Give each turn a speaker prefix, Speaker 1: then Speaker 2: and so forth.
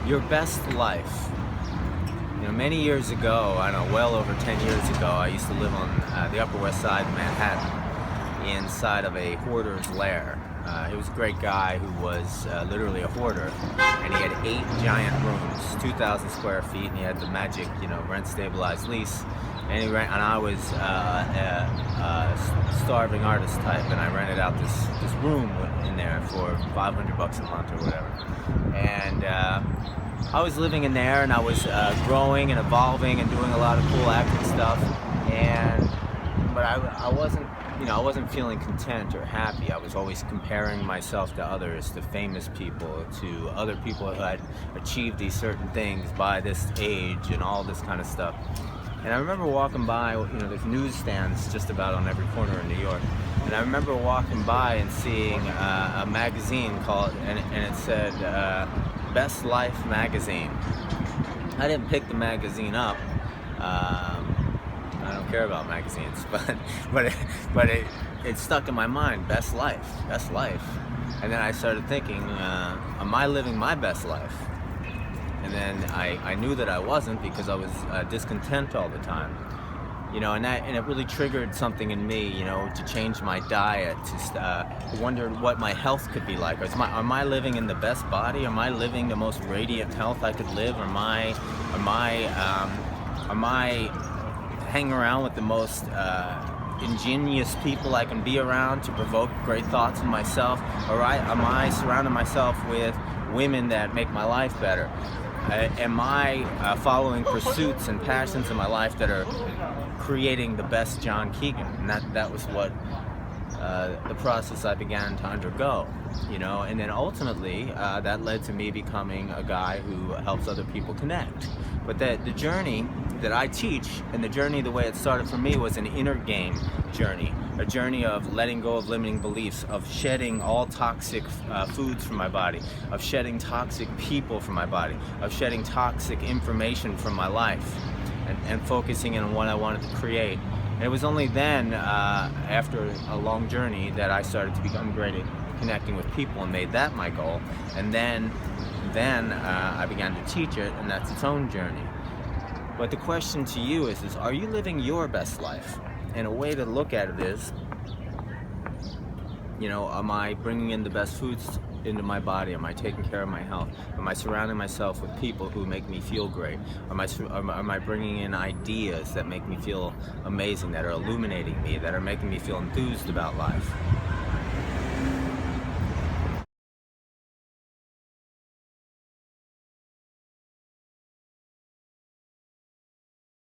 Speaker 1: Your best life. Many years ago, I don't know, well over 10 years ago, I used to live on the Upper West Side of Manhattan inside of a hoarder's lair. He was a great guy who was literally a hoarder, and he had 8 giant rooms, 2,000 square feet, and he had the magic, rent-stabilized lease. And I was a starving artist type, and I rented out this room in there for $500 a month or whatever. And I was living in there, and I was growing and evolving and doing a lot of cool acting stuff. But I wasn't feeling content or happy. I was always comparing myself to others, to famous people, to other people who had achieved these certain things by this age and all this kind of stuff. And I remember walking by, there's newsstands just about on every corner in New York. And I remember walking by and seeing a magazine called, and it said Best Life Magazine. I didn't pick the magazine up. I don't care about magazines, but it stuck in my mind. Best life. And then I started thinking, am I living my best life? And then I knew that I wasn't, because I was discontent all the time, and it really triggered something in me, to change my diet, to wonder what my health could be like. Am I living in the best body? Am I living the most radiant health I could live? Am I hanging around with the most ingenious people I can be around to provoke great thoughts in myself? Or am I surrounding myself with women that make my life better? Am I following pursuits and passions in my life that are creating the best John Keegan? And that was what the process I began to undergo, and then ultimately that led to me becoming a guy who helps other people connect. But the journey that I teach, and the journey, the way it started for me, was an inner game journey, a journey of letting go of limiting beliefs, of shedding all toxic foods from my body, of shedding toxic people from my body, of shedding toxic information from my life, and focusing in on what I wanted to create. And it was only then, after a long journey, that I started to become great at connecting with people and made that my goal. And then I began to teach it, and that's its own journey. But the question to you is are you living your best life? And a way to look at it is, am I bringing in the best foods into my body? Am I taking care of my health? Am I surrounding myself with people who make me feel great? Am I bringing in ideas that make me feel amazing, that are illuminating me, that are making me feel enthused about life?